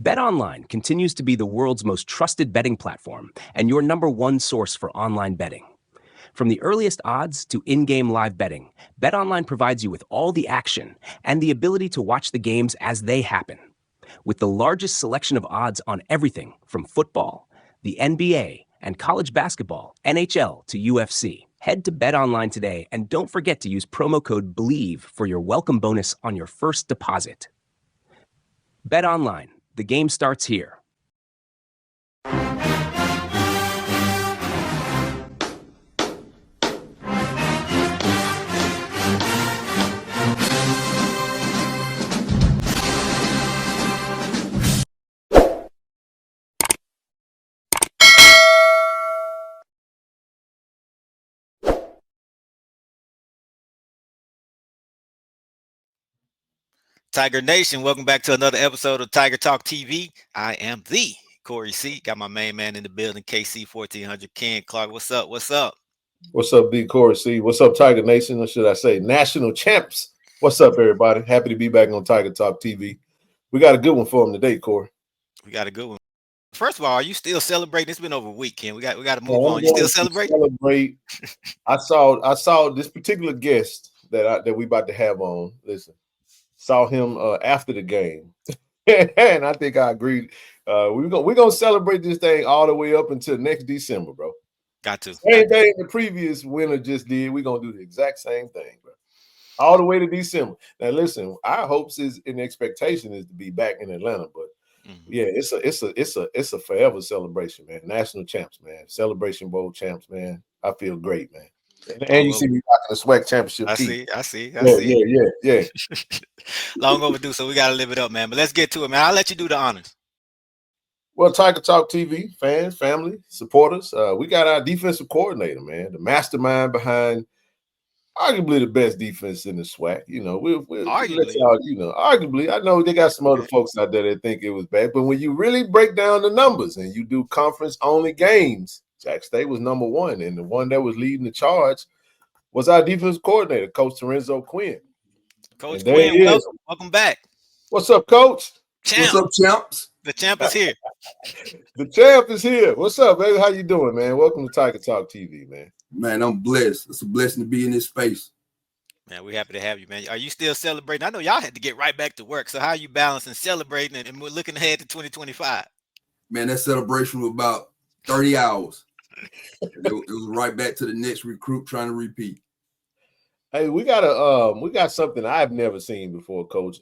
Betonline continues to be the world's most trusted betting platform and your number one source for online betting. From the earliest odds to in-game live betting, Betonline provides you with all the action and the ability to watch the games as they happen. With the largest selection of odds on everything from football, the NBA, and college basketball, NHL to UFC. Head to BetOnline today and don't forget to use promo code BELIEVE for your welcome bonus on your first deposit. BetOnline, the game starts here. Tiger Nation, welcome back to another episode of Tiger Talk TV. I am the Corey C. Got my main man in the building, KC 1400 Ken Clark. What's up? What's up? What's up, B. Corey C? What's up, Tiger Nation? Or should I say national champs? What's up, everybody? Happy to be back on Tiger Talk TV. We got a good one for them today, Corey. We got a good one. First of all, are you still celebrating? It's been over a week, Ken. We got to move on. You still celebrating? Celebrate. I saw this particular guest that we about to have on. Listen. Saw him after the game, and I think I agreed. We're gonna celebrate this thing all the way up until next December, bro. Got to. Same thing the previous winner just did. We're gonna do the exact same thing, bro. All the way to December. Now, listen, our hopes is and expectation is to be back in Atlanta, but yeah, it's a forever celebration, man. National champs, man. Celebration Bowl champs, man. I feel great, man. And you see me rocking the SWAC championship. I see. Yeah. Long overdue, so we got to live it up, man. But let's get to it, man. I'll let you do the honors. Well, Tiger Talk TV, fans, family, supporters, we got our defensive coordinator, man, the mastermind behind arguably the best defense in the SWAC. You know, arguably. I know they got some other folks out there that think it was bad, but when you really break down the numbers and you do conference-only games, Jack State was number one, and the one that was leading the charge was our defensive coordinator, Coach Torenzo Quinn. Coach Quinn, welcome back. What's up, Coach? Champ. What's up, champs? The champ is here. The champ is here. What's up, baby? How you doing, man? Welcome to Tiger Talk TV, man. Man, I'm blessed. It's a blessing to be in this space. Man, we're happy to have you, man. Are you still celebrating? I know y'all had to get right back to work. So how are you balancing celebrating and we're looking ahead to 2025? Man, that celebration was about 30 hours. It was right back to the next recruit trying to repeat. Hey, we got something I've never seen before, Coach,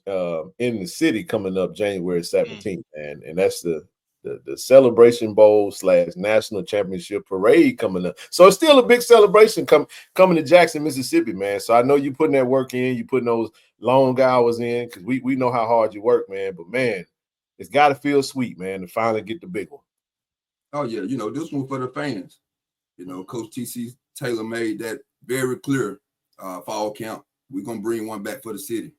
in the city coming up January 17th, man. And that's the Celebration Bowl / National Championship Parade coming up. So it's still a big celebration coming to Jackson, Mississippi, man. So I know you putting that work in, you putting those long hours in, because we know how hard you work, man. But man, it's got to feel sweet, man, to finally get the big one. Oh, yeah. You know, this one for the fans. You know, Coach T.C. Taylor made that very clear fall camp. We're going to bring one back for the city.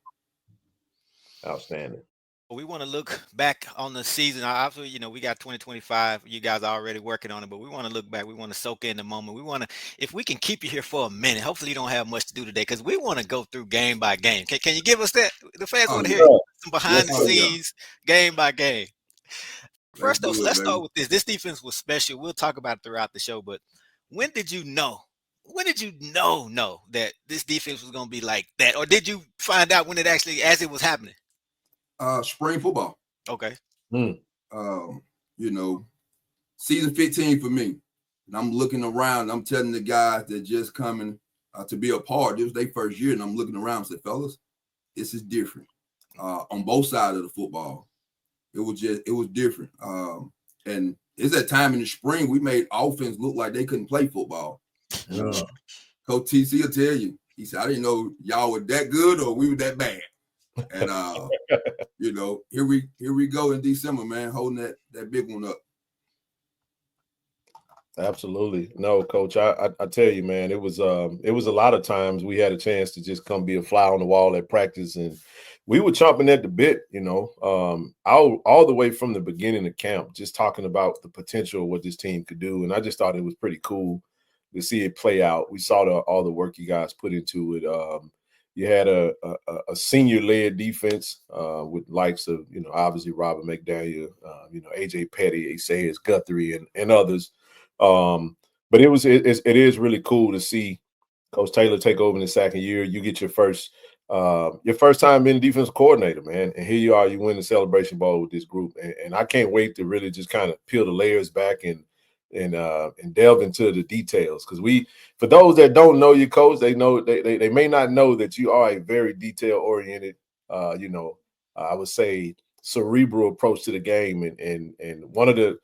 Outstanding. We want to look back on the season. Obviously, you know, we got 2025. You guys are already working on it, but we want to look back. We want to soak in the moment. We want to, if we can keep you here for a minute, hopefully you don't have much to do today because we want to go through game by game. Can you give us that? The fans want to hear some behind the scenes, game by game. First off, let's start with this. This defense was special. We'll talk about it throughout the show, but when did you know? When did you know that this defense was going to be like that? Or did you find out when it actually, as it was happening? Spring football. Okay. You know, season 15 for me. And I'm looking around. I'm telling the guys that just coming to be a part. This was their first year. And I'm looking around and said, fellas, this is different. On both sides of the football. It was different. And it's that time in the spring we made offense look like they couldn't play football. Coach TC will tell you. He said, I didn't know y'all were that good or we were that bad. And you know, here we go in December, man, holding that big one up. Absolutely. No, Coach, I tell you, man, it was a lot of times we had a chance to just come be a fly on the wall at practice, and we were chomping at the bit, you know, all the way from the beginning of camp, just talking about the potential of what this team could do. And I just thought it was pretty cool to see it play out. We saw all the work you guys put into it. You had a senior-led defense with likes of, obviously Robert McDaniel, AJ Petty, Isaiah Guthrie, and others. But it is really cool to see Coach Taylor take over in the second year. You get your first time being defensive coordinator, man, and here you are. You win the Celebration Bowl with this group, and I can't wait to really just kind of peel the layers back and delve into the details, because for those that don't know you, Coach, they may not know that you are a very detail oriented, I would say cerebral approach to the game, and one of the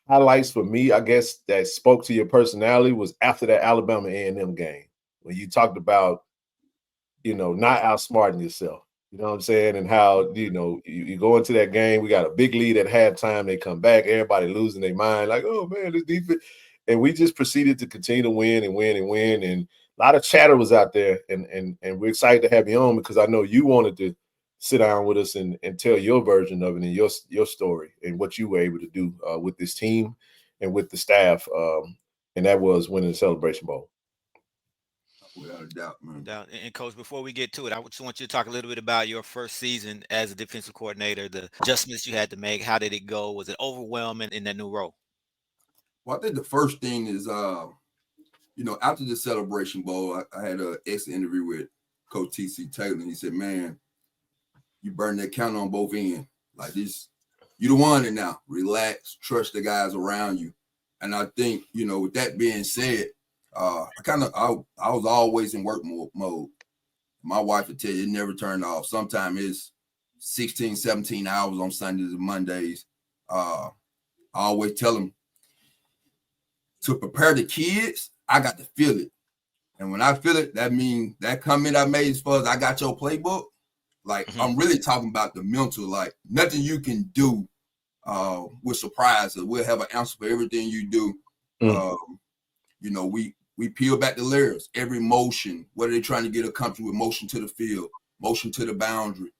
highlights for me, I guess, that spoke to your personality was after that Alabama A&M game when you talked about, not outsmarting yourself. You know what I'm saying? And how, you go into that game, we got a big lead at halftime, they come back, everybody losing their mind, like, oh man, this defense. And we just proceeded to continue to win and win and win. And a lot of chatter was out there. And we're excited to have you on, because I know you wanted to sit down with us and tell your version of it and your story and what you were able to do with this team and with the staff. And that was winning the Celebration Bowl. Without a doubt, man. And Coach, before we get to it, I just want you to talk a little bit about your first season as a defensive coordinator, the adjustments you had to make. How did it go? Was it overwhelming in that new role? Well, I think the first thing is, after the Celebration Bowl, I had an excellent interview with Coach T.C. Taylor, and he said, man, you burn that count on both ends. Like this, you the one it now. Relax, trust the guys around you. And I think, with that being said, I was always in work mode. My wife would tell you it never turned off. Sometimes it's 16, 17 hours on Sundays and Mondays. I always tell them to prepare the kids, I got to feel it. And when I feel it, that means that comment I made as far as I got your playbook, like I'm really talking about the mental, like nothing you can do will surprise us. We'll have an answer for everything you do. We peel back the layers. Every motion, what are they trying to get accomplished with? Motion to the field, motion to the boundary,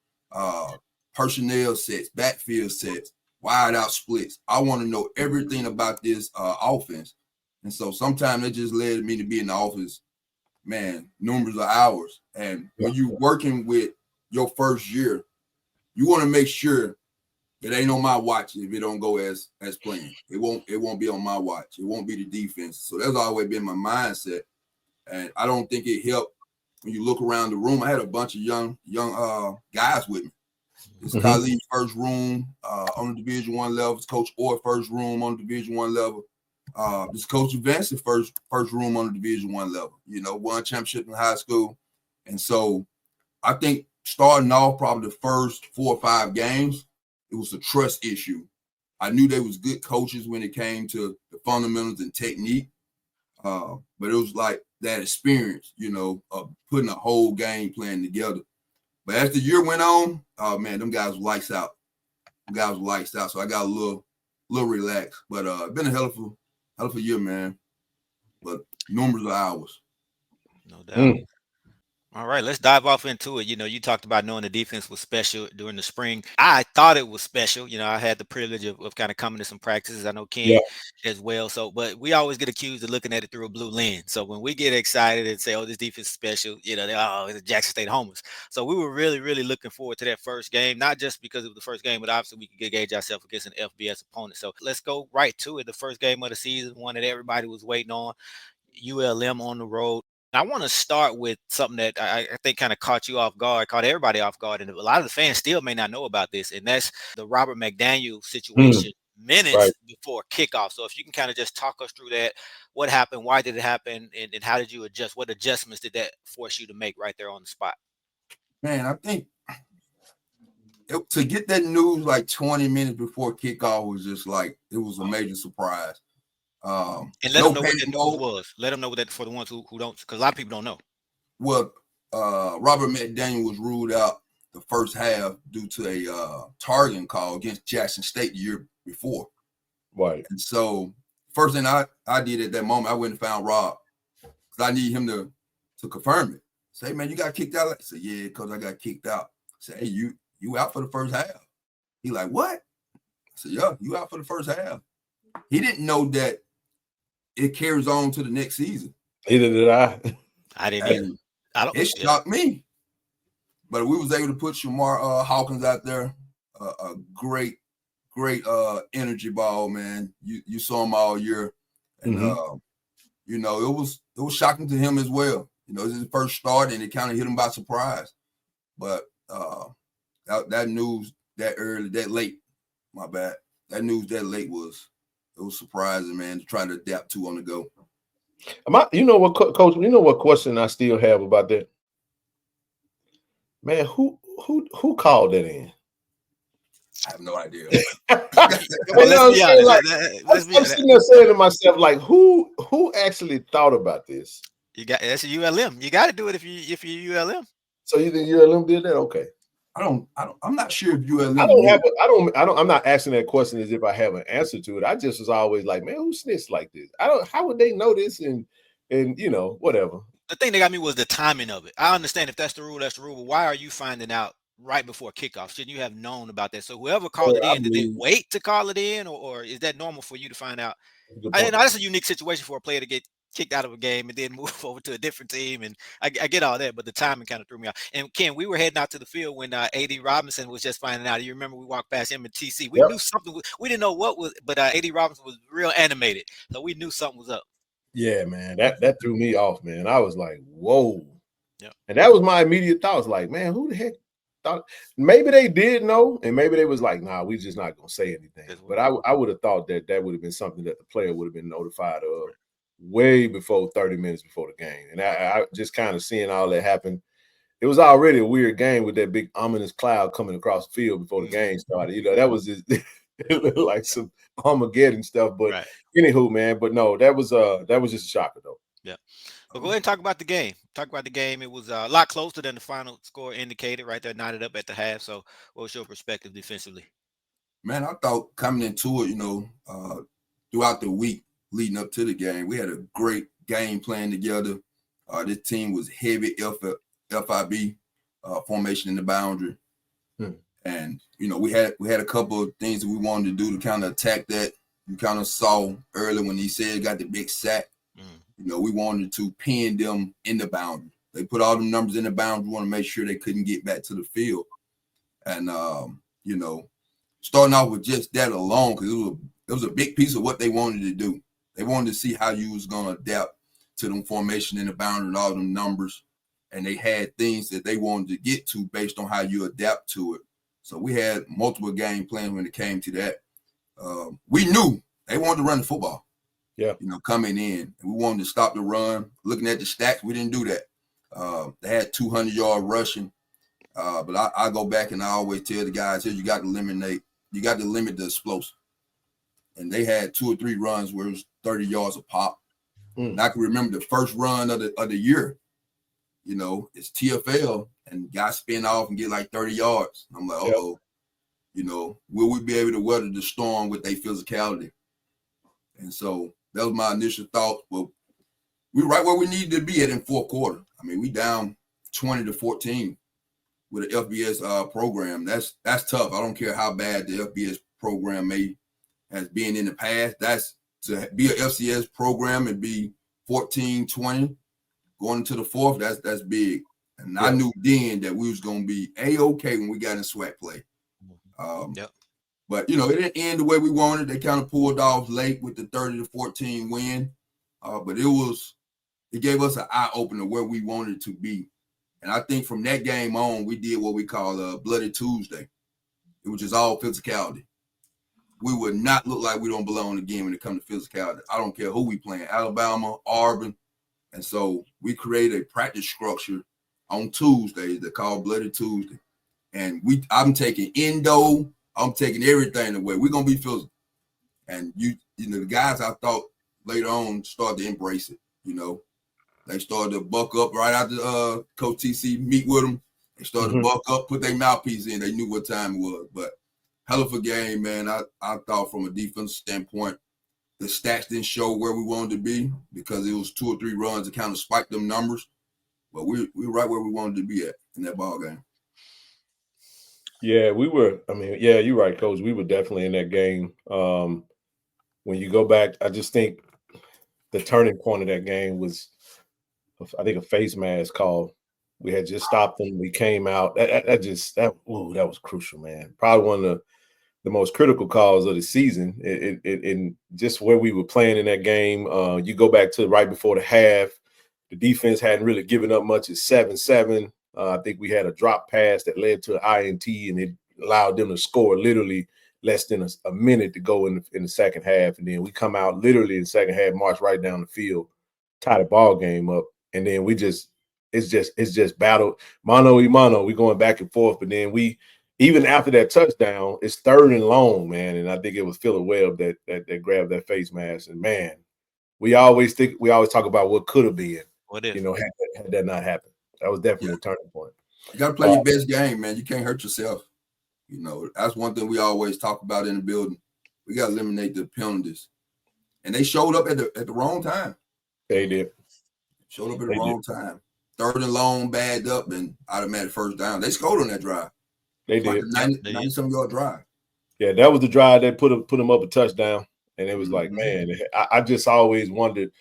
personnel sets, backfield sets, wide out splits. I want to know everything about this offense. And so sometimes it just led me to be in the office, man, numbers of hours. And when you're working with your first year, you want to make sure it ain't on my watch if it don't go as planned. It won't be on my watch. It won't be the defense. So that's always been my mindset. And I don't think it helped when you look around the room. I had a bunch of young guys with me. It's Khalid first room on the Division I level. It's Coach Orr first room on the Division I level. This Coach Vincent first room on the Division I level. Won championship in high school. And so I think starting off probably the first 4 or 5 games, it was a trust issue. I knew they was good coaches when it came to the fundamentals and technique. But it was like that experience, of putting a whole game plan together. But as the year went on, man, them guys were lights out. So I got a little relaxed. But it's been a hell of a year, man. But numbers of hours. No doubt. All right, let's dive off into it. You talked about knowing the defense was special during the spring. I thought it was special. I had the privilege of kind of coming to some practices. I know Ken as well. So, but we always get accused of looking at it through a blue lens. So when we get excited and say, oh, this defense is special, it's Jackson State homers. So we were really, really looking forward to that first game, not just because it was the first game, but obviously we could gauge ourselves against an FBS opponent. So let's go right to it. The first game of the season, one that everybody was waiting on, ULM on the road. I want to start with something that I think kind of caught everybody off guard. And a lot of the fans still may not know about this, and that's the Robert McDaniel situation minutes before kickoff. So if you can kind of just talk us through that, what happened, why did it happen, and how did you adjust? What adjustments did that force you to make right there on the spot? Man, I think to get that news like 20 minutes before kickoff was just like, it was a major surprise. And let them know what that news was. Let them know that for the ones who don't, because a lot of people don't know. Well, Robert McDaniel was ruled out the first half due to a targeting call against Jackson State the year before. Right. And so first thing I did at that moment, I went and found Rob, because I need him to confirm it. Say, man, you got kicked out? I said, yeah, because I got kicked out. I said, hey, you out for the first half? He like, what? I said, yeah, you out for the first half. He didn't know that it carries on to the next season. Neither did I. I didn't either. It shocked me. But we was able to put Shamar Hawkins out there, a great energy ball, man. You saw him all year, and you know, it was shocking to him as well. You know, it was his first start, and it kind of hit him by surprise. But that news that early, that late, my bad. That news that late was surprising, man, to try to adapt to on the go. You know what, Coach? You know what question I still have about that? Man, who called that in? I have no idea. I'm sitting there saying to myself, like, who actually thought about this? That's a ULM. You got to do it if you're ULM. So you think ULM did that? Okay. I'm not sure if ULM. I'm not asking that question as if I have an answer to it. I just was always like, man, who snitched like this? How would they know this? And you know, whatever. The thing that got me was the timing of it. I understand if that's the rule, that's the rule. But why are you finding out right before kickoff? Shouldn't you have known about that? So whoever called it in, did they wait to call it in, or is that normal for you to find out? I know that's a unique situation for a player to get kicked out of a game and then move over to a different team, and I get all that, but the timing kind of threw me out. And Ken, we were heading out to the field when A.D. Robinson was just finding out. You remember we walked past him at TC. We knew something. We didn't know what was, but A.D. Robinson was real animated, so we knew something was up. Yeah, man, that threw me off, man. I was like, whoa. Yeah. And that was my immediate thoughts. Like, man, who the heck thought? Maybe they did know, and maybe they was like, nah, we just not gonna say anything. But I would have thought that would have been something that the player would have been notified of way before 30 minutes before the game. And I just kind of seeing all that happen. It was already a weird game with that big ominous cloud coming across the field before the game started. You know, that was just it looked like some Armageddon stuff. But anywho, man, but no, that was just a shocker though. Yeah. But go ahead and talk about the game. It was a lot closer than the final score indicated, right there, knotted up at the half. So what was your perspective defensively? Man, I thought coming into it, you know, throughout the week leading up to the game, we had a great game plan together. This team was heavy FIB formation in the boundary. And, you know, we had a couple of things that we wanted to do to kind of attack that. You kind of saw early when he said got the big sack. You know, we wanted to pin them in the boundary. They put all the numbers in the boundary. We want to make sure they couldn't get back to the field. And, you know, starting off with just that alone, because it was a big piece of what they wanted to do. They wanted to see how you was going to adapt to them formation in the boundary and all them numbers. And they had things that they wanted to get to based on how you adapt to it. So we had multiple game plans when it came to that. We knew they wanted to run the football. Yeah. You know, coming in. We wanted to stop the run. Looking at the stats, we didn't do that. They had 200-yard rushing. But I go back and I always tell the guys here, you got to limit the explosive. And they had 2 or 3 runs where it was 30 yards a pop. And I can remember the first run of the year. You know, it's TFL, and guys spin off and get like 30 yards. I'm like, uh-oh, you know, will we be able to weather the storm with their physicality? And so that was my initial thought. Well, we're right where we needed to be at in fourth quarter. I mean, we down 20-14 with an FBS program. That's tough. I don't care how bad the FBS program has been in the past. That's to be an FCS program and be 14-20 going into the fourth. That's big. And I knew then that we was going to be A-okay when we got in SWAC play. But, you know, it didn't end the way we wanted. They kind of pulled off late with the 30-14 win. But it gave us an eye-opener where we wanted to be. And I think from that game on, we did what we call a Bloody Tuesday. It was just all physicality. We would not look like we don't belong again when it comes to physicality. I don't care who we playing, Alabama, Auburn. And so we created a practice structure on Tuesdays that called Bloody Tuesday. And I'm taking endo, I'm taking everything away. We're gonna be physical. And you know, the guys I thought later on started to embrace it. You know, they started to buck up right after Coach TC meet with them. They started to buck up, put their mouthpiece in. They knew what time it was. But hell of a game, man. I thought from a defensive standpoint, the stats didn't show where we wanted to be because it was 2 or 3 runs to kind of spike them numbers. But we're right where we wanted to be at in that ball game. Yeah, we were. I mean, yeah, you're right, Coach. We were definitely in that game. When you go back, I just think the turning point of that game was, I think, a face mask call We had just stopped them. We came out. That was crucial, man. Probably one of the most critical calls of the season. And just where we were playing in that game. You go back to right before the half. The defense hadn't really given up much at 7-7. I think we had a drop pass that led to an INT, and it allowed them to score literally less than a minute to go in the second half. And then we come out literally in the second half, march right down the field, tie the ball game up, and then it's just battle mano y mano. We going back and forth, but then even after that touchdown, it's 3rd and long, man. And I think it was Phillip Webb that grabbed that face mask. And man, we always talk about what could have been. What if? Had that not happened. That was definitely a turning point. You got to play your best game, man. You can't hurt yourself. That's one thing we always talk about in the building. We got to eliminate the penalties. And they showed up at the wrong time. They did. Showed up at the wrong time. 3rd and long, bagged up, and automatic first down. They scored on that drive. They did. 90-some yard drive. Yeah, that was the drive that put them up a touchdown. And it was like, man, I just always wondered,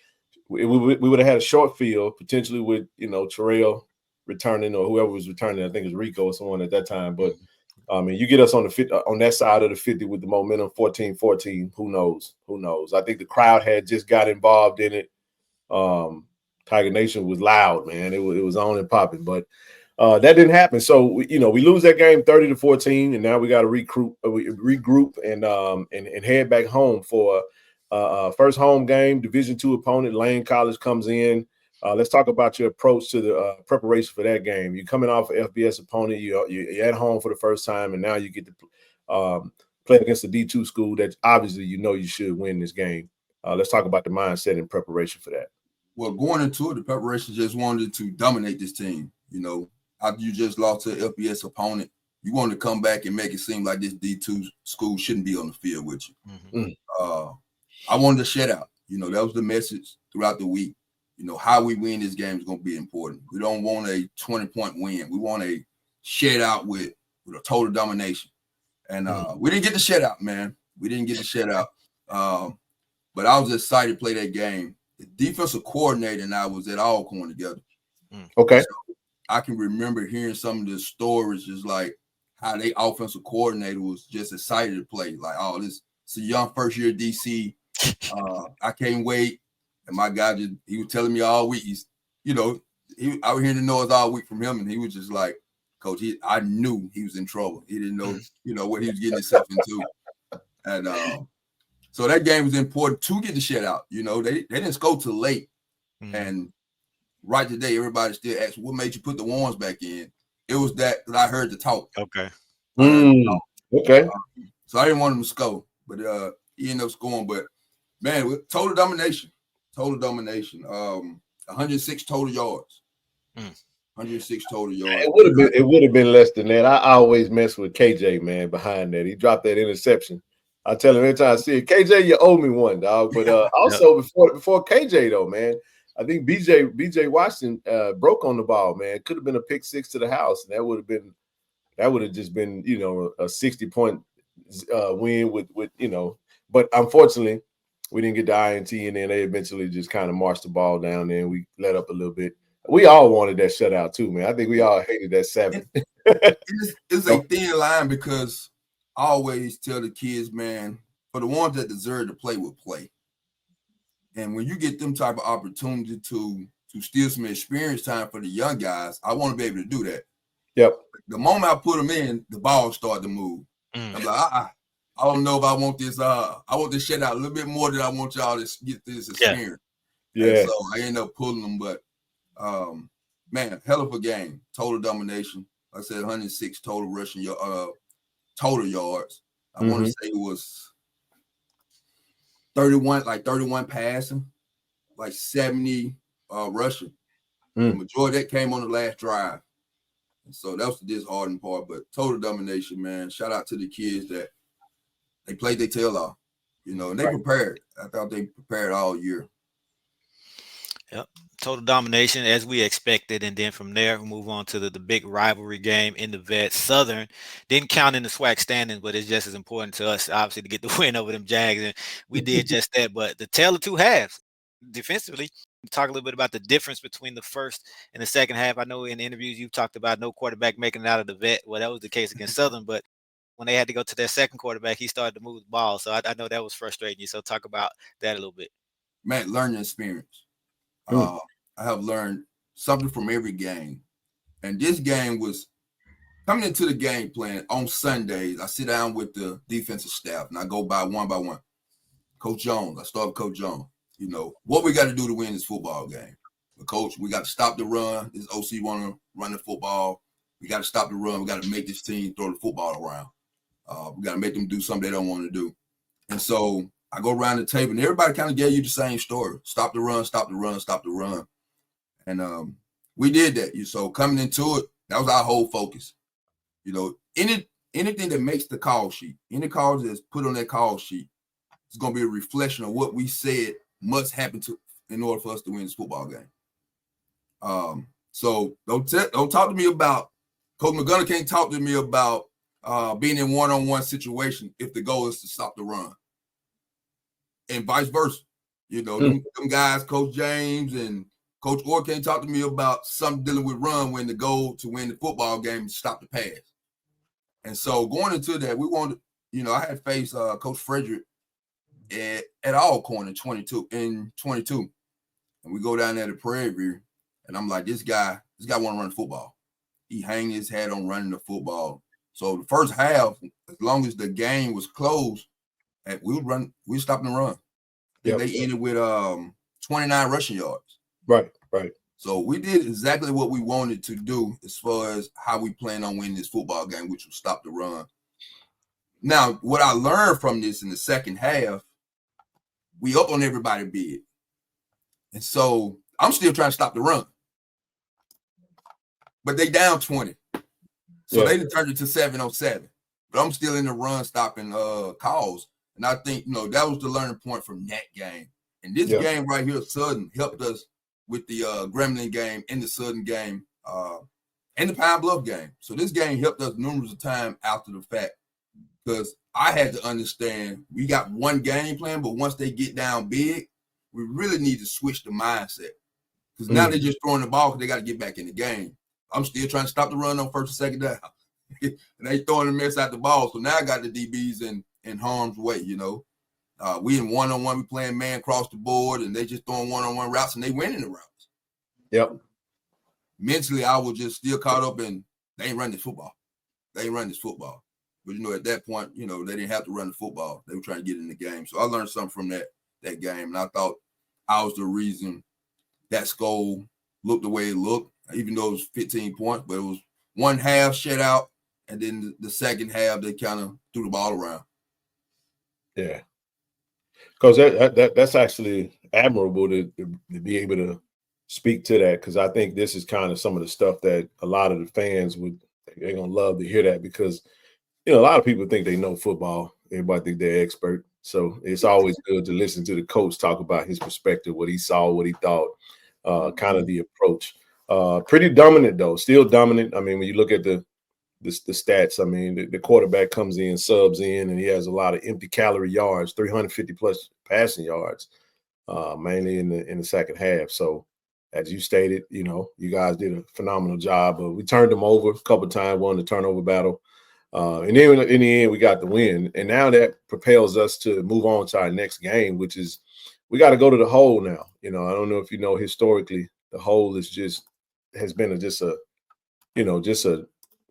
we would have had a short field, potentially with, Terrell returning or whoever was returning. I think it was Rico or someone at that time. But, you get us on the 50, on that side of the 50 with the momentum, 14-14, who knows? Who knows? I think the crowd had just got involved in it. Tiger Nation was loud, man. It was on and popping. But that didn't happen. So, we lose that game 30-14, and now we got to regroup and head back home for first home game, Division II opponent. Lane College comes in. Let's talk about your approach to the preparation for that game. You're coming off an FBS opponent. You're at home for the first time, and now you get to play against a D2 school that obviously you should win this game. Let's talk about the mindset and preparation for that. Well, going into it, the preparation just wanted to dominate this team. After you just lost to an FBS opponent, you wanted to come back and make it seem like this D2 school shouldn't be on the field with you. Mm-hmm. I wanted to shut out. That was the message throughout the week. How we win this game is going to be important. We don't want a 20-point win. We want a shutout with a total domination. And we didn't get the shutout, man. We didn't get the shutout. But I was excited to play that game. The defensive coordinator and I was at Alcorn together. Okay. So I can remember hearing some of the stories, just like how they offensive coordinator was just excited to play. Like, it's a young first-year DC. I can't wait. And my guy he was telling me all week. I was hearing the noise all week from him, and he was just like, Coach, I knew he was in trouble. He didn't know, what he was getting himself into. And so that game was important to get the shutout. They didn't score till late. And right today, everybody still asks, what made you put the Warrens back in? It was that I heard the talk. Okay. Okay. So I didn't want him to score, but he ended up scoring. But, man, with total domination. 106 total yards. 106 total yards. It would have been less than that. I always mess with KJ, man, behind that. He dropped that interception. I tell him every time I see it, KJ, you owe me one, dog. But also before KJ, though, man, I think BJ Washington broke on the ball, man. It could have been a pick six to the house, and that would have just been, a 60-point win with. But unfortunately, we didn't get the INT, and then they eventually just kind of marched the ball down there, and we let up a little bit. We all wanted that shutout too, man. I think we all hated that 7. It's a thin line because I always tell the kids, man, for the ones that deserve to play will play. And when you get them type of opportunity to steal some experience time for the young guys, I want to be able to do that. Yep. The moment I put them in, the ball started to move. I'm like, I don't know if I want this. I want this shutout a little bit more than I want y'all to get this experience. Yeah. And so I ended up pulling them, but man, hell of a game. Total domination. Like I said 106 total rushing total yards. I want to say it was 31 passing, like 70 rushing. The majority of that came on the last drive. And so that was the disheartening part, but total domination, man. Shout out to the kids that they played their tail off, and they prepared. I thought they prepared all year. Yep. Total domination as we expected. And then from there, we move on to the big rivalry game in the vet. Southern didn't count in the SWAC standings, but it's just as important to us, obviously, to get the win over them Jags. And we did just that. But the tale of two halves, defensively, talk a little bit about the difference between the first and the second half. I know in interviews you've talked about no quarterback making it out of the vet. Well, that was the case against Southern, but when they had to go to their second quarterback, he started to move the ball. So I know that was frustrating you. So talk about that a little bit. Man, learning experience. I have learned something from every game. And this game was coming into the game plan on Sundays. I sit down with the defensive staff and I go by one. Coach Jones, I start with Coach Jones. You know, what we got to do to win this football game. But Coach, we got to stop the run. This OC want to run the football. We got to stop the run. We got to make this team throw the football around. We got to make them do something they don't want to do. And so I go around the table, and everybody kind of gave you the same story. Stop the run, stop the run, stop the run. And we did that. So coming into it, that was our whole focus. You know, anything that makes the call sheet, any calls that's put on that call sheet, it's going to be a reflection of what we said must happen in order for us to win this football game. So don't talk to me about Coach McGunner can't talk to me about being in one-on-one situation if the goal is to stop the run, and vice versa. You know, them guys, Coach James and Coach Orr can't talk to me about something dealing with run when the goal to win the football game is stop the pass. And so going into that, we wanted, you know, I had faced Coach Frederick at all corner 22, and we go down there to Prairie View, and I'm like, this guy want to run the football. He hang his hat on running the football. So the first half, as long as the game was closed, we stopped the run. Yep. They ended with 29 rushing yards. Right. So we did exactly what we wanted to do as far as how we plan on winning this football game, which was stop the run. Now, what I learned from this in the second half, we up on everybody big. And so I'm still trying to stop the run. But they down 20. So they turned it to 7-7. But I'm still in the run stopping calls. And I think, you know, that was the learning point from that game. And this game right here, Southern, helped us with the Grambling game and the Southern game and the Pine Bluff game. So this game helped us numerous of times after the fact, because I had to understand we got one game plan, but once they get down big, we really need to switch the mindset. Because now they're just throwing the ball because they got to get back in the game. I'm still trying to stop the run on first and second down. And they throwing the mess out the ball. So now I got the DBs in harm's way, you know. We in one-on-one, we playing man across the board, and they just throwing one-on-one routes, and they winning the routes. Yep. Mentally, I was just still caught up in, they ain't running this football. But, you know, at that point, you know, they didn't have to run the football. They were trying to get in the game. So I learned something from that game, and I thought I was the reason that score looked the way it looked, even though it was 15 points. But it was one half shutout, and then the second half, they kind of threw the ball around. Yeah. Because that's actually admirable to be able to speak to that, because I think this is kind of some of the stuff that a lot of the fans they're going to love to hear that, because, you know, a lot of people think they know football. Everybody think they're expert. So it's always good to listen to the coach talk about his perspective, what he saw, what he thought, kind of the approach. Pretty dominant, though, still dominant. I mean, when you look at the stats, I mean, the quarterback comes in, subs in, and he has a lot of empty calorie yards, 350 plus passing yards, mainly in the second half. So as you stated, you know, you guys did a phenomenal job. We turned them over a couple of times, won the turnover battle. And then in the end, we got the win. And now that propels us to move on to our next game, which is we got to go to the hole now. You know, I don't know if you know, historically, the hole has been just a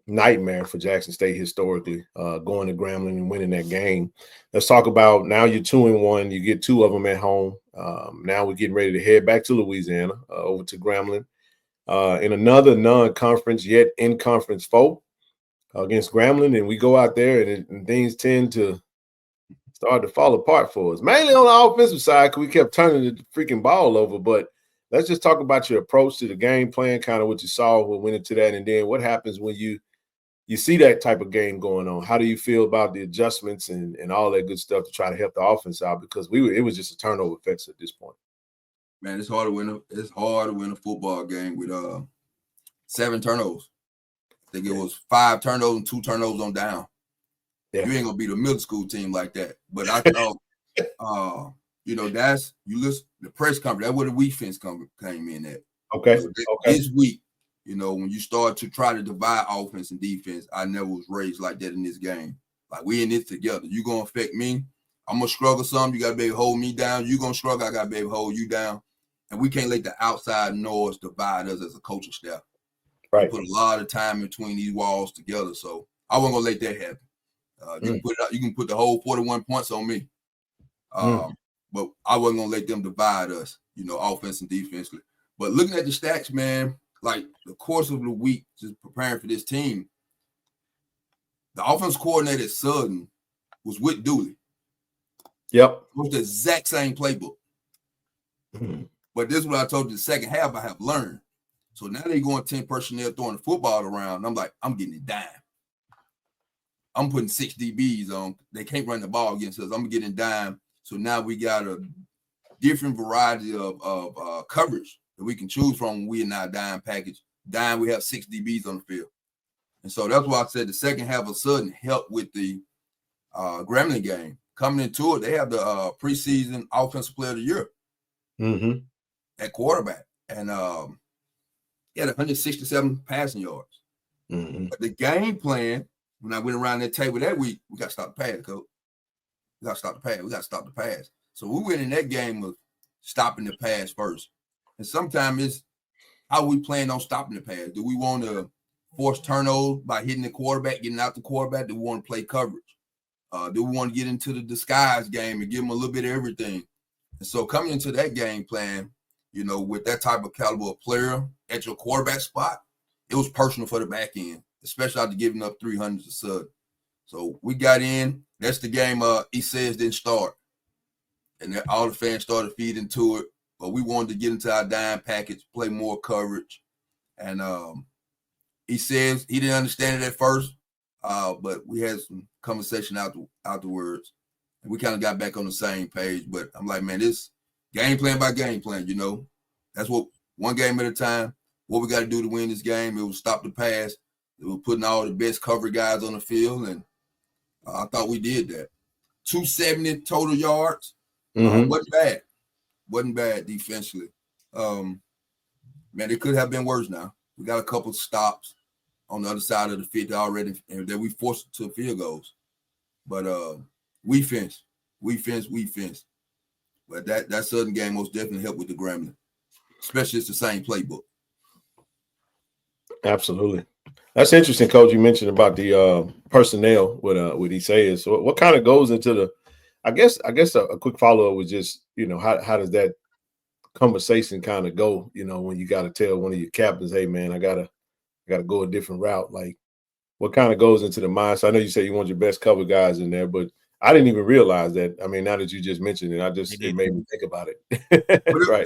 nightmare for Jackson State historically, going to Grambling and winning that game. Let's talk about now you're 2-1. You get two of them at home. Now we're getting ready to head back to Louisiana, over to Grambling, in another non-conference yet in-conference foe against Grambling. And we go out there and things tend to start to fall apart for us, mainly on the offensive side, because we kept turning the freaking ball over. But let's just talk about your approach to the game plan, kind of what you saw when we went into that, and then what happens when you see that type of game going on. How do you feel about the adjustments and all that good stuff to try to help the offense out? Because it was just a turnover fest at this point. Man, it's hard to win a football game with 7 turnovers. I think it was 5 turnovers and 2 turnovers on down. Yeah. You ain't gonna beat a middle school team like that. But I thought you know, that's you listen the press conference. That's where the defense came in at. Okay. You know, this week, you know, when you start to try to divide offense and defense, I never was raised like that in this game. Like we in this together. You gonna affect me. I'm gonna struggle some. You gotta be able to hold me down. You gonna struggle. I gotta be able to hold you down. And we can't let the outside noise divide us as a coaching staff. Right. We put a lot of time between these walls together. So I wasn't gonna let that happen. You can put it out, you can put the whole 41 points on me. But I wasn't gonna let them divide us, you know, offense and defensively. But looking at the stats, man, like the course of the week, just preparing for this team, the offense coordinator at Southern was with Dooley. Yep. It was the exact same playbook. But this is what I told you the second half I have learned. So now they going 10 personnel throwing the football around. And I'm like, I'm getting it dime. I'm putting 6 DBs on. They can't run the ball against us. I'm getting dime. So now we got a different variety of coverage that we can choose from when we in our dime package. Dime, we have 6 DBs on the field. And so that's why I said the second half of sudden helped with the Grambling game. Coming into it, they have the preseason offensive player of the year at quarterback. And he had 167 passing yards. But the game plan, when I went around that table that week, we got to stop the pass, coach. We got to stop the pass. We got to stop the pass. So we went in that game of stopping the pass first. And sometimes it's how we plan on stopping the pass. Do we want to force turnovers by hitting the quarterback, getting out the quarterback? Do we want to play coverage? Do we want to get into the disguise game and give them a little bit of everything? And so coming into that game plan, you know, with that type of caliber of player at your quarterback spot, it was personal for the back end, especially after giving up 300 to Sud. So we got in. That's the game he says didn't start. And then all the fans started feeding to it. But we wanted to get into our dime package, play more coverage. And he says he didn't understand it at first, but we had some conversation afterwards. And we kind of got back on the same page. But I'm like, man, this game plan by game plan, you know. That's what one game at a time. What we got to do to win this game, it was stop the pass. It was putting all the best cover guys on the field. And I thought we did that. 270 total yards. Wasn't bad. Wasn't bad defensively. Man, it could have been worse now. We got a couple stops on the other side of the 50 already, and then we forced it to field goals. But we fenced. But that Southern game most definitely helped with the Grambling, especially it's the same playbook. Absolutely. That's interesting, Coach. You mentioned about the personnel with Isaias. So what kind of goes into the? I guess a quick follow up was just, you know, how does that conversation kind of go? You know, when you got to tell one of your captains, hey man, I gotta go a different route. Like, what kind of goes into the mind? So I know you said you want your best cover guys in there, but I didn't even realize that. I mean, now that you just mentioned it, it made me think about it. Right.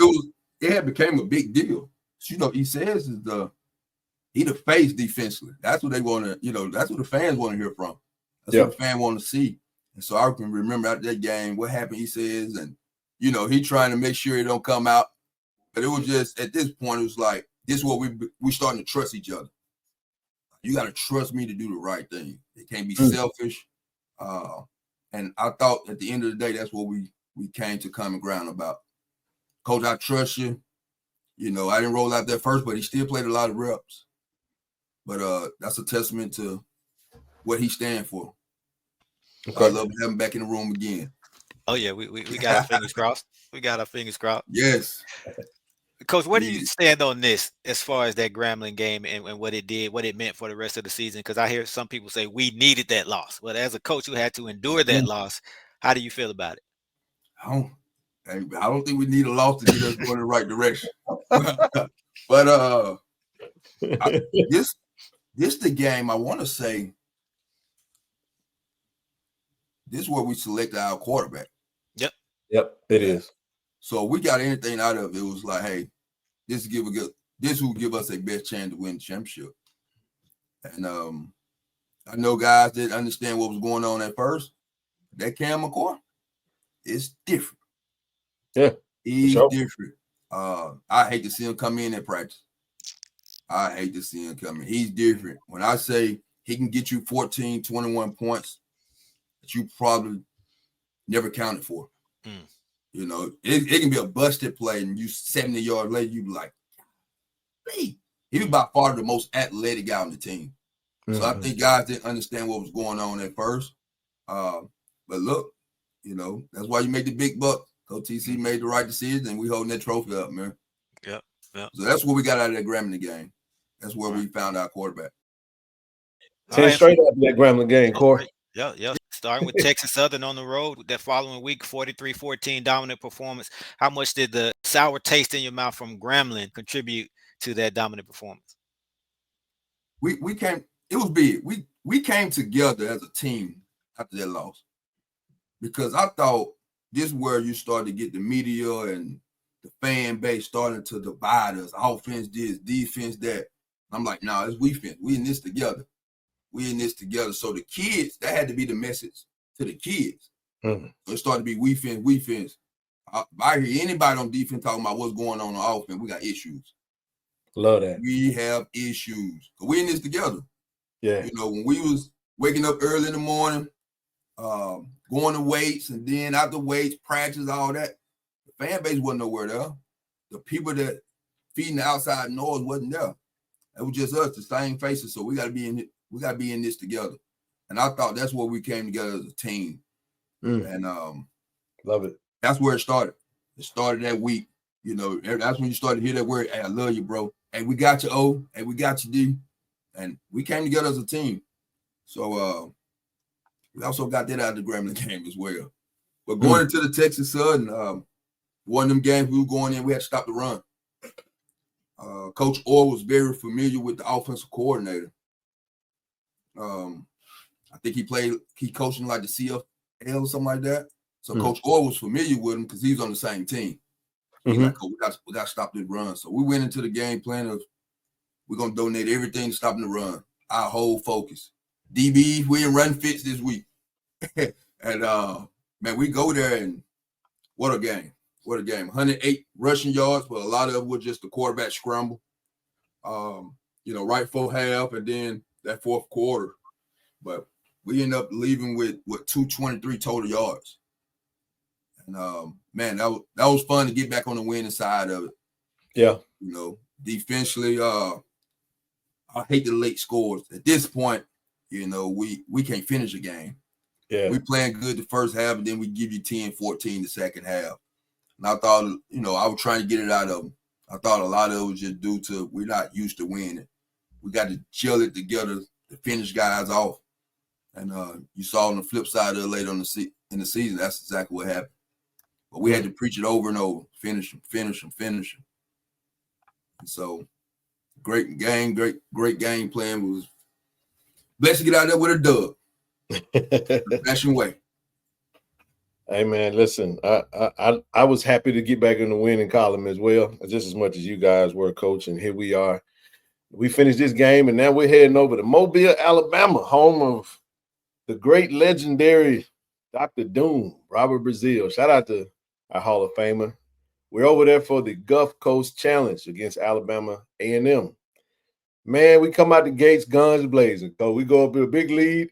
It had became a big deal. So, you know, Isaias is he the face defensively. That's what they want to, you know, that's what the fans want to hear from. That's what the fans want to see. And so I can remember after that game what happened, he says, and, you know, he trying to make sure it don't come out. But it was just, at this point, it was like, this is what we starting to trust each other. You got to trust me to do the right thing. It can't be selfish. And I thought at the end of the day, that's what we came to common ground about. Coach, I trust you. You know, I didn't roll out there first, but he still played a lot of reps. But that's a testament to what he stands for. Okay. I love having him back in the room again. Oh, yeah, we got our fingers crossed. We got our fingers crossed. Yes. Coach, where do you stand on this as far as that Grambling game and what it did, what it meant for the rest of the season? Because I hear some people say we needed that loss. But as a coach who had to endure that loss, how do you feel about it? I don't think we need a loss to get us going in the right direction. But this the game, I want to say, this is where we selected our quarterback. Yep, it is. So we got anything out of it. It was like, hey, this will give us a best chance to win the championship. And I know guys didn't understand what was going on at first. That Cam McCoy is different. Yeah, he's different. I hate to see him come in at practice. I hate to see him come in. He's different. When I say he can get you 14, 21 points that you probably never counted for. You know, it can be a busted play, and you 70 yards later, you be like, hey, he was by far the most athletic guy on the team. So I think guys didn't understand what was going on at first. But look, you know, that's why you make the big bucks. Coach TC made the right decision, and we holding that trophy up, man. Yep. So that's what we got out of that Grambling game. That's where we found our quarterback. 10 straight out of that Grambling game, Corey. Yeah. Starting with Texas Southern on the road that following week, 43-14 dominant performance. How much did the sour taste in your mouth from Grambling contribute to that dominant performance? We came. It was big. We came together as a team after that loss, because I thought this is where you started to get the media and the fan base starting to divide us. Offense this, defense that. I'm like, nah, it's defense. We in this together. We in this together. So the kids, that had to be the message to the kids. So it started to be we fence. I hear anybody on defense talking about what's going on offense, we got issues. Love that. We have issues. We in this together. Yeah. You know, when we was waking up early in the morning, going to weights, and then after weights, practice, all that, the fan base wasn't nowhere there. The people that feeding the outside noise wasn't there. It was just us, the same faces. So we got to be in it. We got to be in this together. And I thought that's where we came together as a team. And love it. That's where it started. It started that week. You know, that's when you started to hear that word, hey, I love you, bro. Hey, we got you, O. Hey, we got you, D. And we came together as a team. So we also got that out of the Grambling game as well. But going into the Texas Southern, one of them games we were going in, we had to stop the run. Coach Orr was very familiar with the offensive coordinator. I think he coached him like the CFL or something like that. So Coach Orr was familiar with him because he was on the same team. He's like, oh, we got to stop this run. So we went into the game plan of we're going to donate everything to stopping the run. Our whole focus. DB, we in run fits this week. And, man, we go there and what a game. What a game. 108 rushing yards, but a lot of it was just the quarterback scramble. You know, right full half and then that fourth quarter. But we end up leaving with 223 total yards. And, man, that was fun to get back on the winning side of it. Yeah. You know, defensively, I hate the late scores. At this point, you know, we can't finish a game. Yeah. We playing good the first half, and then we give you 10-14 the second half. And I thought, you know, I was trying to get it out of them. I thought a lot of it was just due to we're not used to winning. We got to gel it together to finish guys off. And you saw on the flip side of it later in the season, that's exactly what happened. But we had to preach it over and over. Finish them. And so great game plan. Was blessed to get out there with a dub. The fashion way. Hey man, listen, I was happy to get back in the winning column as well, just as much as you guys were, Coach. And here we are. We finished this game, and now we're heading over to Mobile, Alabama, home of the great legendary Dr. Doom, Robert Brazile. Shout out to our Hall of Famer. We're over there for the Gulf Coast Challenge against Alabama A&M. Man, we come out the gates guns blazing. So we go up with a big lead.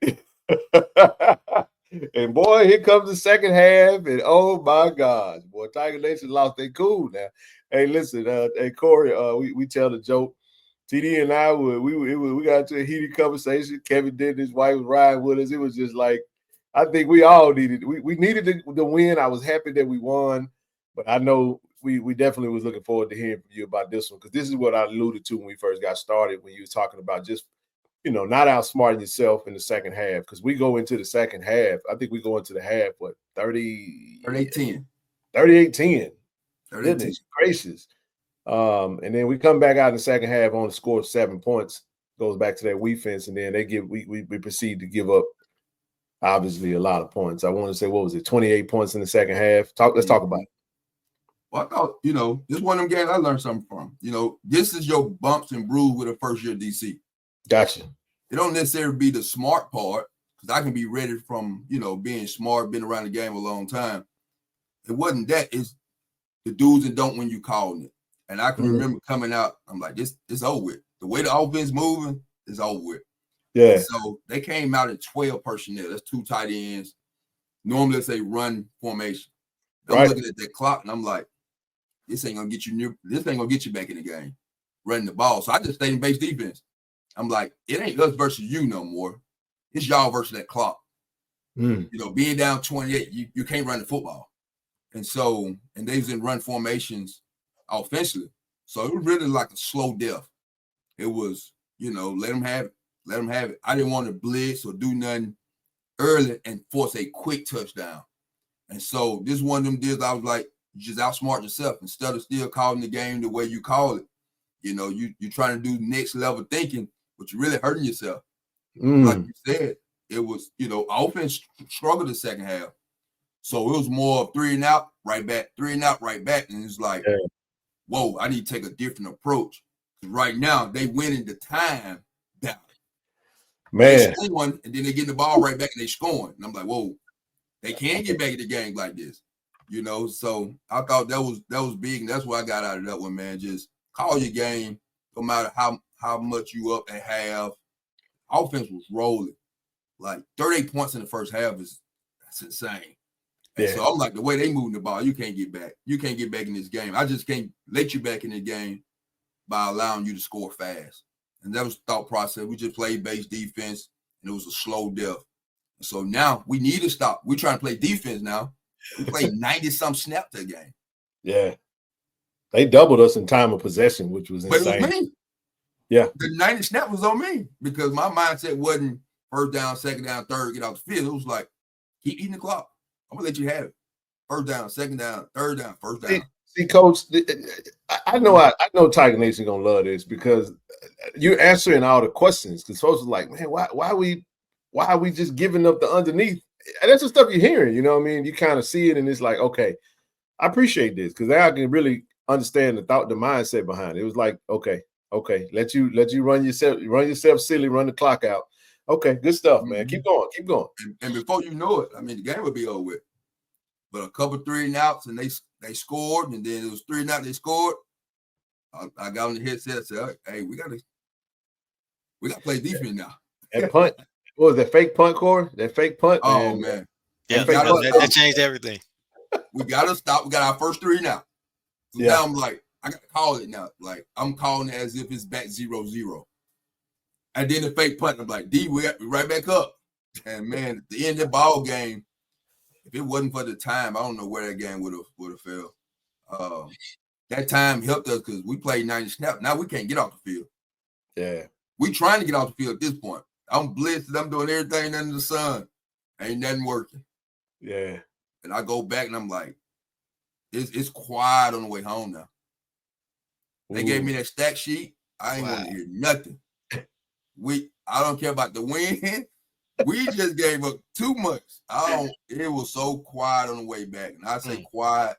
And boy, here comes the second half, and oh my gosh, boy, Tiger Nation lost their cool now. Hey, listen, hey Corey, we tell the joke. TD and I we got into a heated conversation. Kevin did, his wife was riding with us. It was just like, I think we all needed. We needed the win. I was happy that we won, but I know we definitely was looking forward to hearing from you about this one, because this is what I alluded to when we first got started, when you were talking about just, you know, not outsmarting yourself in the second half, because we go into the second half. I think we go into the half, 38-10. 38-10. Goodness gracious. And then we come back out in the second half on the score of 7 points. Goes back to that defense, and then we proceed to give up obviously a lot of points. I want to say, what was it, 28 points in the second half? Let's talk about it. Well, I thought, you know, this one of them games I learned something from. You know, this is your bumps and bruise with a first-year DC. Gotcha. It don't necessarily be the smart part, because I can be ready from, you know, being smart, been around the game a long time. It wasn't that. It's the do's and don't when you calling it. And I can remember coming out, I'm like, this over with. The way the offense moving is over with. Yeah. And so they came out in 12 personnel. That's 2 tight ends. Normally it's a run formation. I'm looking at that clock and I'm like, this ain't gonna get you back in the game, running the ball. So I just stayed in base defense. I'm like, it ain't us versus you no more. It's y'all versus that clock. You know, being down 28, you can't run the football. And they was in run formations offensively. So it was really like a slow death. It was, you know, let them have it. I didn't want to blitz or do nothing early and force a quick touchdown. And so this one of them deals, I was like, you just outsmart yourself instead of still calling the game the way you call it. You know, you're trying to do next level thinking, but you're really hurting yourself. Like you said, it was, you know, offense struggled the second half. So it was more of 3 and out, right back, 3 and out, right back. And it's like, whoa, I need to take a different approach. Right now, they winning the time down. Man. They scoring, and then they get the ball right back and they scoring. And I'm like, whoa, they can't get back in the game like this. You know, so I thought that was big, and that's what I got out of that one, man. Just call your game, no matter how much you up at half. Offense was rolling. Like 38 points in the first half that's insane. And so I'm like, the way they moving the ball, you can't get back. You can't get back in this game. I just can't let you back in the game by allowing you to score fast. And that was the thought process. We just played base defense, and it was a slow death. And so now we need to stop. We're trying to play defense now. We played 90-some snaps that game. Yeah. They doubled us in time of possession, which was insane. But it was me. Yeah. The 90 snap was on me because my mindset wasn't first down, second down, third, get off the field. It was like, keep eating the clock. I'm going to let you have it. First down, second down, third down, first down. See, Coach, I know Tiger Nation going to love this because you're answering all the questions because folks are like, man, why are we just giving up the underneath? And that's the stuff you're hearing, you know what I mean? You kind of see it and it's like, okay, I appreciate this because now I can really understand the mindset behind it. It was like, okay, let you run yourself silly, run the clock out. Okay, good stuff, man. Keep going. And before you know it, I mean, the game would be over with. But a couple 3 and outs, and they scored, and then it was 3 and out, they scored. I got on the headset and said, hey, we gotta play defense now. That punt. What was that fake punt, Corey? That fake punt? Oh, man. Yeah, that changed everything. We got to stop. We got our first 3 now. So now I'm like, I got to call it now. Like, I'm calling it as if it's back 0-0. And then the fake punt, I'm like, D, we right back up. And, man, at the end of the ball game, if it wasn't for the time, I don't know where that game would have fell. That time helped us because we played 90 snaps. Now we can't get off the field. Yeah. We trying to get off the field at this point. I'm blitzed. I'm doing everything under the sun. Ain't nothing working. Yeah. And I go back and I'm like, it's quiet on the way home now. They gave me that stat sheet. I ain't want to hear nothing. I don't care about the win. We just gave up too much. It was so quiet on the way back. And I say quiet,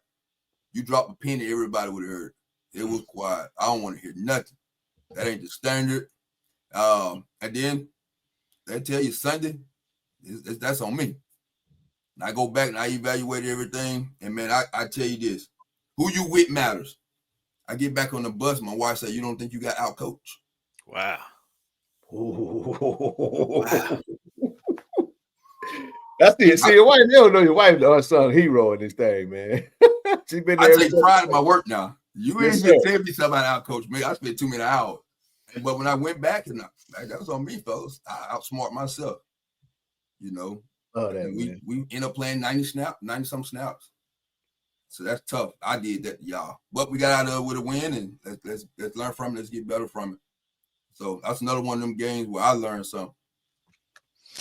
you drop a penny, everybody would have heard. It was quiet. I don't want to hear nothing. That ain't the standard. And then they tell you Sunday, that's on me. And I go back and I evaluate everything. And, man, I tell you this. Who you with matters. I get back on the bus. My wife said, you don't think you got out-coached? Wow. Wow. That's the see your wife. You don't know your wife, her son hero in this thing, man. She been there. I take pride in my work now. You ain't been telling me something about out-coach me. I spent too many hours. But when I went back, and that was on me, fellas. I outsmart myself. You know. Oh, that, and we end up playing 90-some snaps. So that's tough. I did that to y'all. But we got out of it with a win, and let's learn from it. Let's get better from it. So that's another one of them games where I learned something.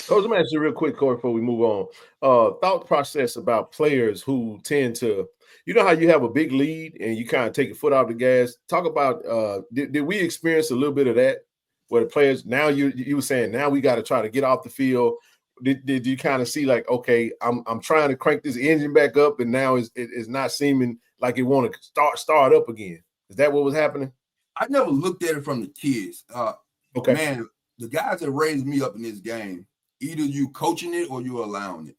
Coach, let me ask you real quick, Corey, before we move on. Thought process about players who tend to, you know how you have a big lead and you kind of take your foot off the gas. Talk about, did we experience a little bit of that where the players, now you were saying, now we got to try to get off the field. Did you kind of see like, okay, I'm trying to crank this engine back up and now it's not seeming like it want to start up again? Is that what was happening? I never looked at it from the kids. Okay. Man, the guys that raised me up in this game, either you coaching it or you allowing it.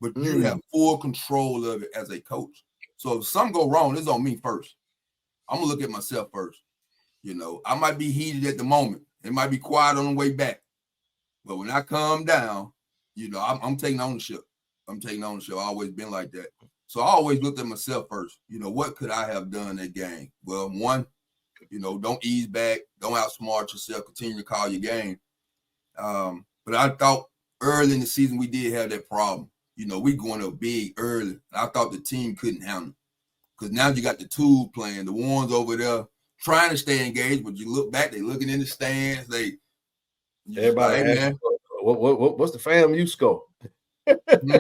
But you have full control of it as a coach. So if something go wrong, it's on me first. I'm going to look at myself first. You know, I might be heated at the moment. It might be quiet on the way back. But when I calm down, you know, I'm taking ownership. I've always been like that. So I always looked at myself first. What could I have done that game? Well, one, don't ease back, don't outsmart yourself, continue to call your game. But I thought early in the season we did have that problem. We going up big early. I thought the team couldn't handle it. Because now you got the two playing, the ones over there trying to stay engaged, but you look back, they looking in the stands. Everybody, like, hey, man, what's the FAMU score? Mm-hmm.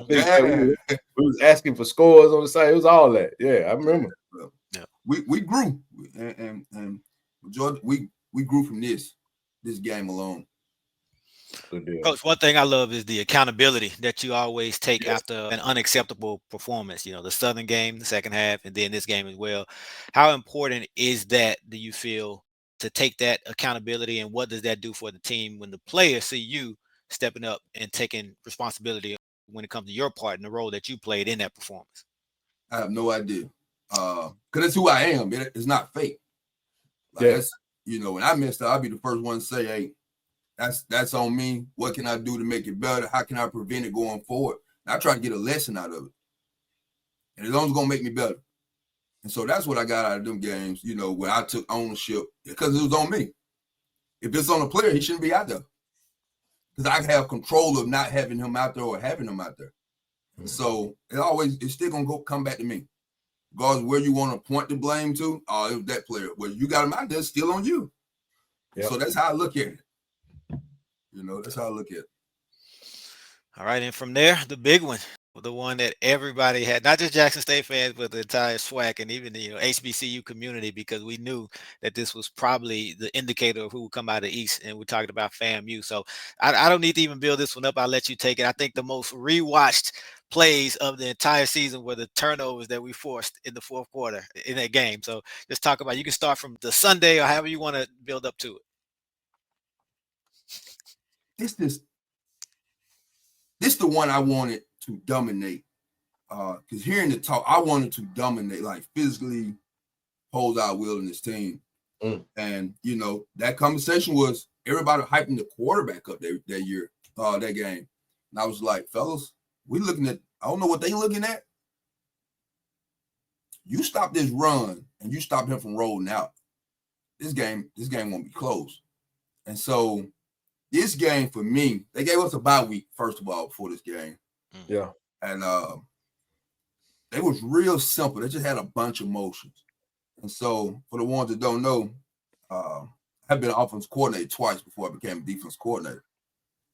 We was asking for scores on the side. It was all that. Yeah, I remember. Yeah. We grew, and Georgia, we grew from this game alone. Good deal. Coach, one thing I love is the accountability that you always take after an unacceptable performance. The Southern game, the second half, and then this game as well. How important is that, do you feel, to take that accountability, and what does that do for the team when the players see you stepping up and taking responsibility when it comes to your part and the role that you played in that performance? I have no idea. Because that's who I am. It's not fake. That's, when I messed up, I'll be the first one to say, hey, that's on me. What can I do to make it better? How can I prevent it going forward? And I try to get a lesson out of it. And it's only going to make me better. And so that's what I got out of them games, where I took ownership because it was on me. If it's on a player, he shouldn't be out there. Because I have control of not having him out there or having him out there. Mm-hmm. So it's still going to come back to me. Regardless of where you want to point the blame to, it was that player. Well, you got him out there, it's still on you. Yep. So that's how I look at it. That's how I look at it. All right, and from there, the big one, the one that everybody had, not just Jackson State fans, but the entire SWAC and even the HBCU community, because we knew that this was probably the indicator of who would come out of the East, and we're talking about FAMU. So I don't need to even build this one up. I'll let you take it. I think the most rewatched plays of the entire season were the turnovers that we forced in the fourth quarter in that game. So just talk about, you can start from the Sunday or however you want to build up to it. This the one I wanted to dominate. Because hearing the talk, I wanted to dominate, like physically pose our will in this team. And, that conversation was everybody hyping the quarterback up that year, that game. And I was like, fellas, we looking at, I don't know what they looking at. You stop this run and you stop him from rolling out. This game won't be close. And so this game for me, they gave us a bye week, first of all, before this game. Yeah. And they was real simple. They just had a bunch of motions. And so for the ones that don't know, I've been an offensive coordinator twice before I became a defense coordinator.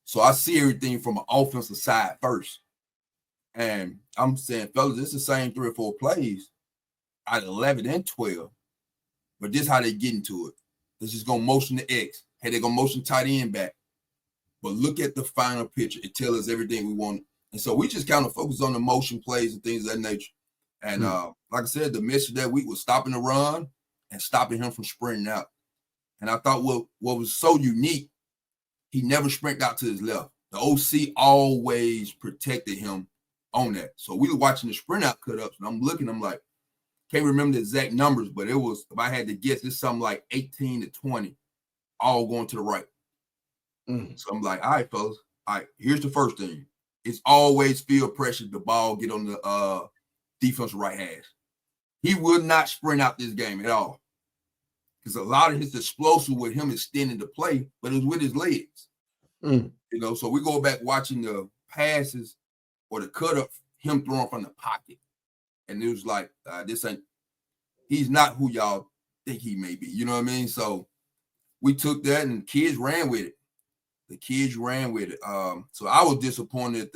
So I see everything from an offensive side first. And I'm saying, fellas, it's the same 3 or 4 plays out of 11 and 12. But this is how they get into it. They're just going to motion the X. Hey, they're going to motion tight end back. But look at the final picture. It tells us everything we want. And so we just kind of focus on the motion plays and things of that nature. And like I said, the message that week was stopping the run and stopping him from sprinting out. And I thought what was so unique, he never sprinted out to his left. The OC always protected him on that. So we were watching the sprint out cut ups, and I'm like, can't remember the exact numbers, but it was, if I had to guess, it's something like 18 to 20, all going to the right. So I'm like, all right, fellas. All right, here's the first thing. It's always field pressure, the ball get on the defensive right hash. He will not sprint out this game at all. Because a lot of his explosive with him extending the play, but it was with his legs. So we go back watching the passes or the cut up, him throwing from the pocket. And it was like, he's not who y'all think he may be. You know what I mean? So we took that and the kids ran with it. So I was disappointed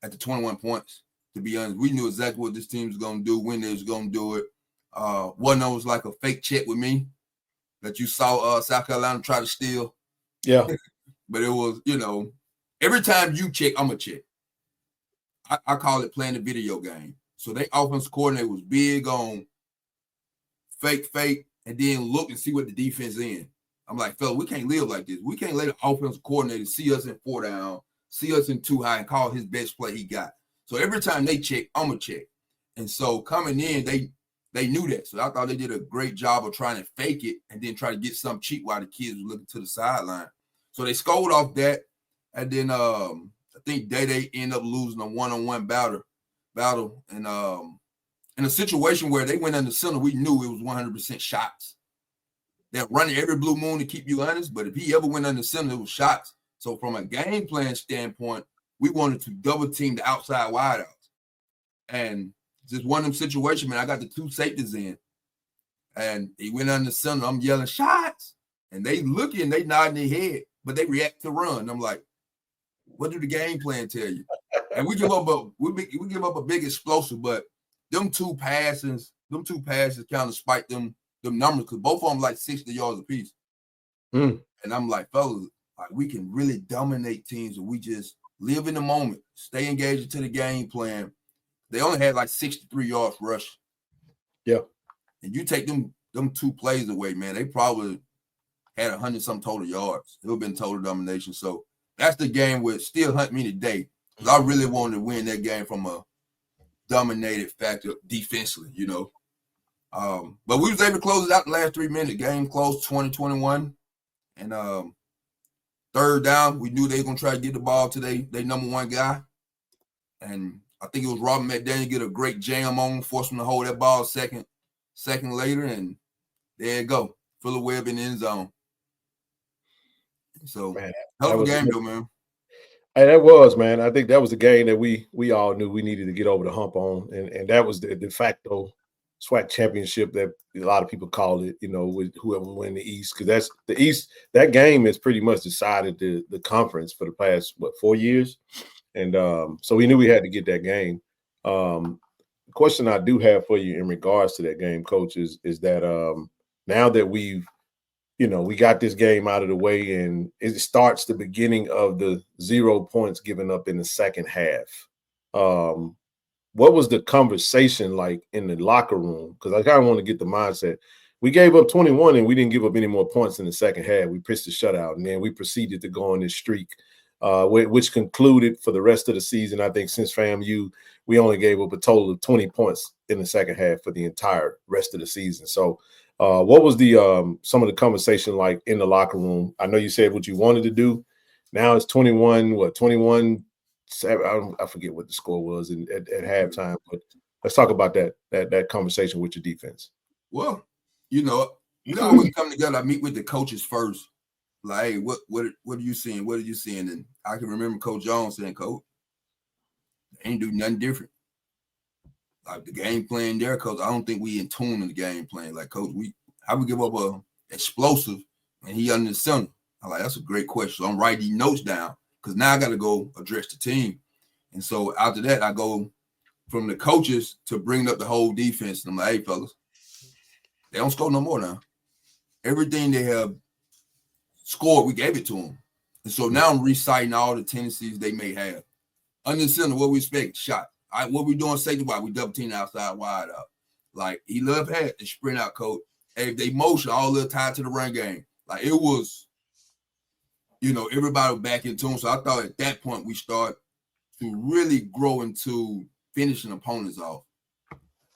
at the 21 points, to be honest. We knew exactly what this team was going to do, when they was going to do it. One of them was like a fake check with me that you saw South Carolina try to steal. Yeah. But it was, every time you check, I'm going to check. I call it playing the video game. So their offensive coordinator was big on fake, and then look and see what the defense in. I'm like, fella, we can't live like this. We can't let the offensive coordinator see us in 4 down, see us in 2 high, and call his best play he got. So every time they check, I'm going to check. And so coming in, they knew that. So I thought they did a great job of trying to fake it and then try to get something cheap while the kids were looking to the sideline. So they scored off that. And then I think they ended up losing a one-on-one battle battle, and in a situation where they went under center, we knew it was 100% shots. They're running every blue moon to keep you honest, but if he ever went under center, it was shots. So from a game plan standpoint, we wanted to double team the outside wideouts. And just one of them situations, man, I got the 2 safeties in, and he went under center. I'm yelling shots, and they looking, they nodding their head, but they react to run. I'm like, what do the game plan tell you? And we give up a big explosive, but them two passes kind of spiked them numbers, because both of them like 60 yards apiece. And I'm like, fellas, like, we can really dominate teams if we just live in the moment, stay engaged into the game plan. They only had like 63 yards rush. Yeah. And you take them 2 plays away, man, they probably had 100-some total yards. It would have been total domination. So that's the game where it still hunt me today, because I really wanted to win that game from a dominated factor defensively, you know. But we was able to close it out the last 3 minutes. Game closed 20-21. And third down, we knew they were going to try to get the ball to their number 1 guy. And I think it was Robert McDaniel get a great jam on him, force him to hold that ball second later, and there you go. Fuller Webb in the end zone. So, man, hell of a game, though, man. Hey, that was, man. I think that was the game that we all knew we needed to get over the hump on, and that was the de facto SWAC championship that a lot of people call it, you know, with whoever win the East, because that's the East. That game has pretty much decided the conference for the past 4 years, and so we knew we had to get that game. The question I do have for you in regards to that game, Coach, is that now that we got this game out of the way, and it starts the beginning of the 0 points given up in the second half. What was the conversation like in the locker room? Because I kind of want to get the mindset. We gave up 21 and we didn't give up any more points in the second half. We pitched a shutout, and then we proceeded to go on this streak, which concluded for the rest of the season. I think since FAMU, we only gave up a total of 20 points in the second half for the entire rest of the season. So what was the some of the conversation like in the locker room? I know you said what you wanted to do. Now it's 21. I forget what the score was at halftime, but let's talk about that conversation with your defense. Well, we always come together. I meet with the coaches first. Like, hey, what are you seeing? What are you seeing? And I can remember Coach Jones saying, "Coach, they ain't do nothing different. Like the game plan there, Coach. I don't think we in tune in the game plan. Like, Coach, how we give up a explosive and he under the center?" I'm like, that's a great question. So I'm writing these notes down, because now I got to go address the team. And so after that, I go from the coaches to bring up the whole defense. And I'm like, hey, fellas, they don't score no more now. Everything they have scored, we gave it to them. And so now I'm reciting all the tendencies they may have. Under the center, what we expect, shot. What we doing safety wide, we double team outside wide out. Like, he loved had the sprint out, Coach. Hey, if they motion, all little tied to the run game. Like, it was, everybody was back in tune. So I thought at that point we start to really grow into finishing opponents off.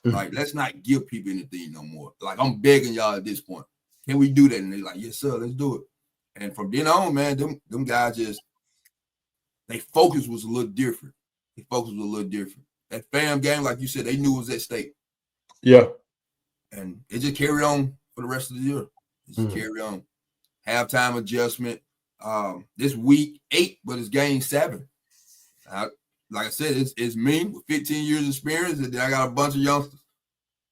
Like, let's not give people anything no more. Like, I'm begging y'all at this point. Can we do that? And they're like, yes, sir, let's do it. And from then on, man, them guys just, their focus was a little different. That FAM game, like you said, they knew it was at stake. Yeah. And it just carried on for the rest of the year. It just carried on. Halftime adjustment. This week 8, but it's game 7. Like I said, it's me with 15 years experience, and then I got a bunch of youngsters,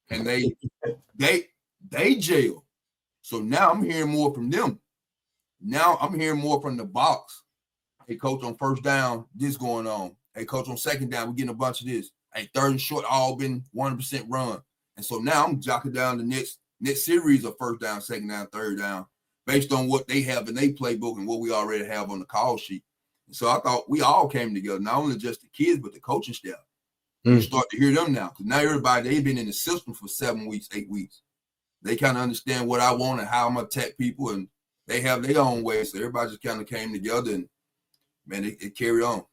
and they jail. So now I'm hearing more from them. Now I'm hearing more from the box. Hey, Coach, on first down, this going on. Hey, Coach, on second down, we're getting a bunch of this. Hey, third and short, all been 100% run. And so now I'm jocking down the next series of first down, second down, third down, based on what they have in their playbook and what we already have on the call sheet. And so I thought we all came together, not only just the kids, but the coaching staff. You start to hear them now, because now everybody, they've been in the system for 7 weeks, 8 weeks. They kind of understand what I want and how I'm going to attack people, and they have their own way. So everybody just kind of came together, and, man, it carried on.